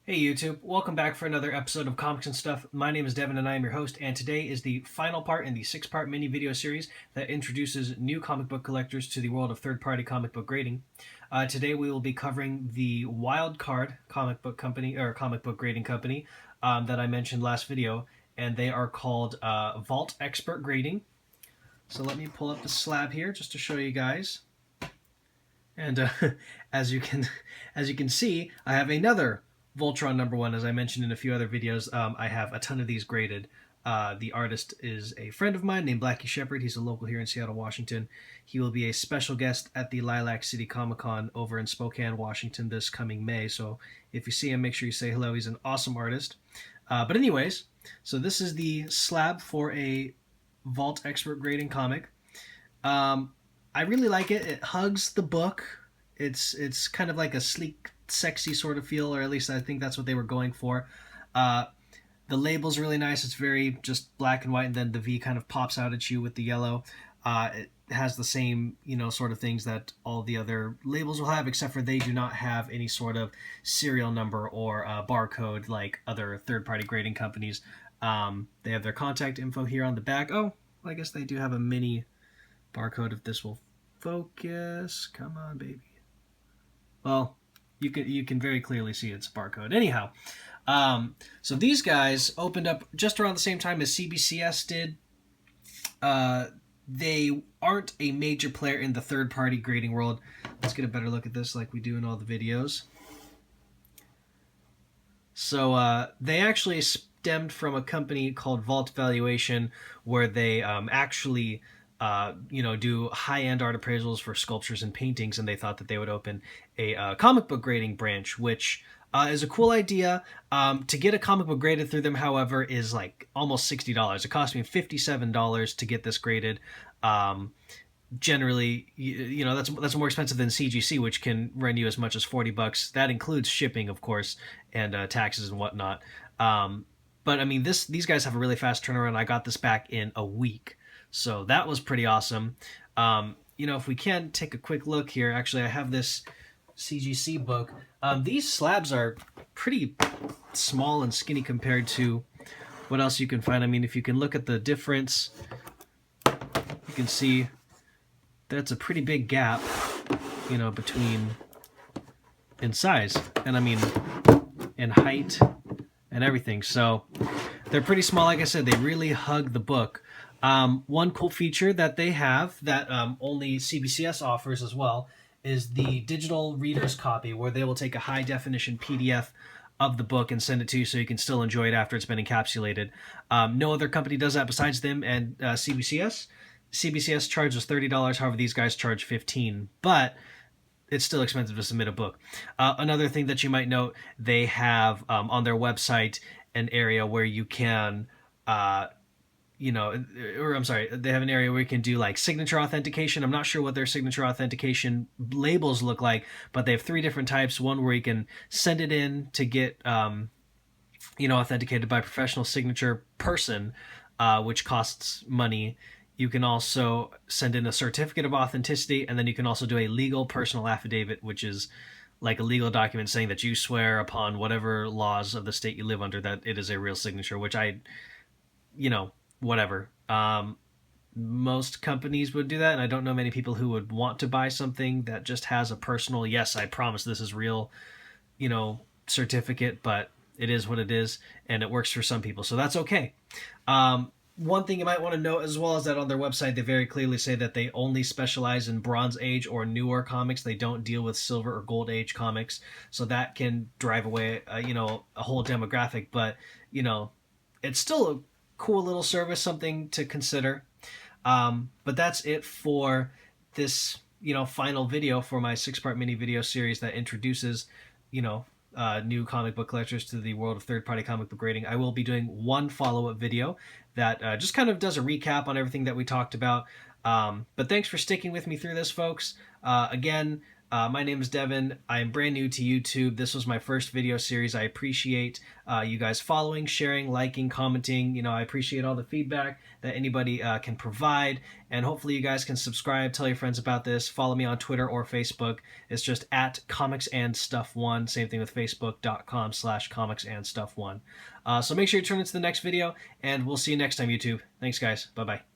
Hey YouTube, welcome back for another episode of Comics and Stuff. My name is Devin and I am your host, and today is the final part in the 6-part mini video series that introduces new comic book collectors to the world of third-party comic book grading. Today we will be covering the Wild Card comic book company, or comic book grading company, that I mentioned last video, and they are called Vault Expert Grading. So let me pull up the slab here just to show you guys. And as you can see, I have another Voltron #1, as I mentioned in a few other videos. I have a ton of these graded. The artist is a friend of mine named Blackie Shepard. He's a local here in Seattle, Washington. He will be a special guest at the Lilac City Comic Con over in Spokane, Washington this coming May. So if you see him, make sure you say hello. He's an awesome artist. But anyways, so this is the slab for a Vault Expert Grading comic. I really like it. It hugs the book. It's kind of like a sleek, sexy sort of feel, or at least I think that's what they were going for. The label's really nice. It's very just black and white, and then the V kind of pops out at you with the yellow. It has the same, sort of things that all the other labels will have, except for they do not have any sort of serial number or barcode like other third-party grading companies. They have their contact info here on the back. Oh, well, I guess they do have a mini barcode if this will focus. Come on, baby. Well, you can very clearly see it's a barcode. Anyhow, so these guys opened up just around the same time as CBCS did. They aren't a major player in the third-party grading world. Let's get a better look at this like we do in all the videos. So they actually stemmed from a company called Vault Valuation, where they actually do high-end art appraisals for sculptures and paintings, and they thought that they would open a comic book grading branch, which is a cool idea. To get a comic book graded through them, however, is like almost $60. It cost me $57 to get this graded. Generally, that's more expensive than CGC, which can run you as much as $40. That includes shipping, of course, and taxes and whatnot. But I mean, these guys have a really fast turnaround. I got this back in a week. So that was pretty awesome. If we can take a quick look here, actually, I have this CGC book. These slabs are pretty small and skinny compared to what else you can find. I mean, if you can look at the difference, you can see that's a pretty big gap, between in size and, I mean, in height and everything. So they're pretty small. Like I said, they really hug the book. One cool feature that they have that only CBCS offers as well is the digital reader's copy, where they will take a high-definition PDF of the book and send it to you so you can still enjoy it after it's been encapsulated. No other company does that besides them and CBCS. CBCS charges $30, however these guys charge $15, but it's still expensive to submit a book. Another thing that you might note, they have on their website an area where you can... they have an area where you can do like signature authentication. I'm not sure what their signature authentication labels look like, but they have 3 different types. One where you can send it in to get, authenticated by a professional signature person, which costs money. You can also send in a certificate of authenticity, and then you can also do a legal personal affidavit, which is like a legal document saying that you swear upon whatever laws of the state you live under that it is a real signature, which whatever. Most companies would do that, and I don't know many people who would want to buy something that just has a personal, yes, I promise this is real, certificate, but it is what it is, and it works for some people, so that's okay. One thing you might want to note as well is that on their website, they very clearly say that they only specialize in Bronze Age or newer comics. They don't deal with Silver or Gold Age comics, so that can drive away, a whole demographic, but, it's still a cool little service, something to consider. But that's it for this, final video for my 6-part mini video series that introduces, new comic book collectors to the world of third-party comic book grading. I will be doing one follow-up video that just kind of does a recap on everything that we talked about. But thanks for sticking with me through this, folks. Again, My name is Devin. I am brand new to YouTube. This was my first video series. I appreciate you guys following, sharing, liking, commenting. I appreciate all the feedback that anybody can provide. And hopefully you guys can subscribe, tell your friends about this, follow me on Twitter or Facebook. It's just at comicsandstuff1. Same thing with facebook.com/comicsandstuff1. So make sure you turn into the next video, and we'll see you next time, YouTube. Thanks, guys. Bye-bye.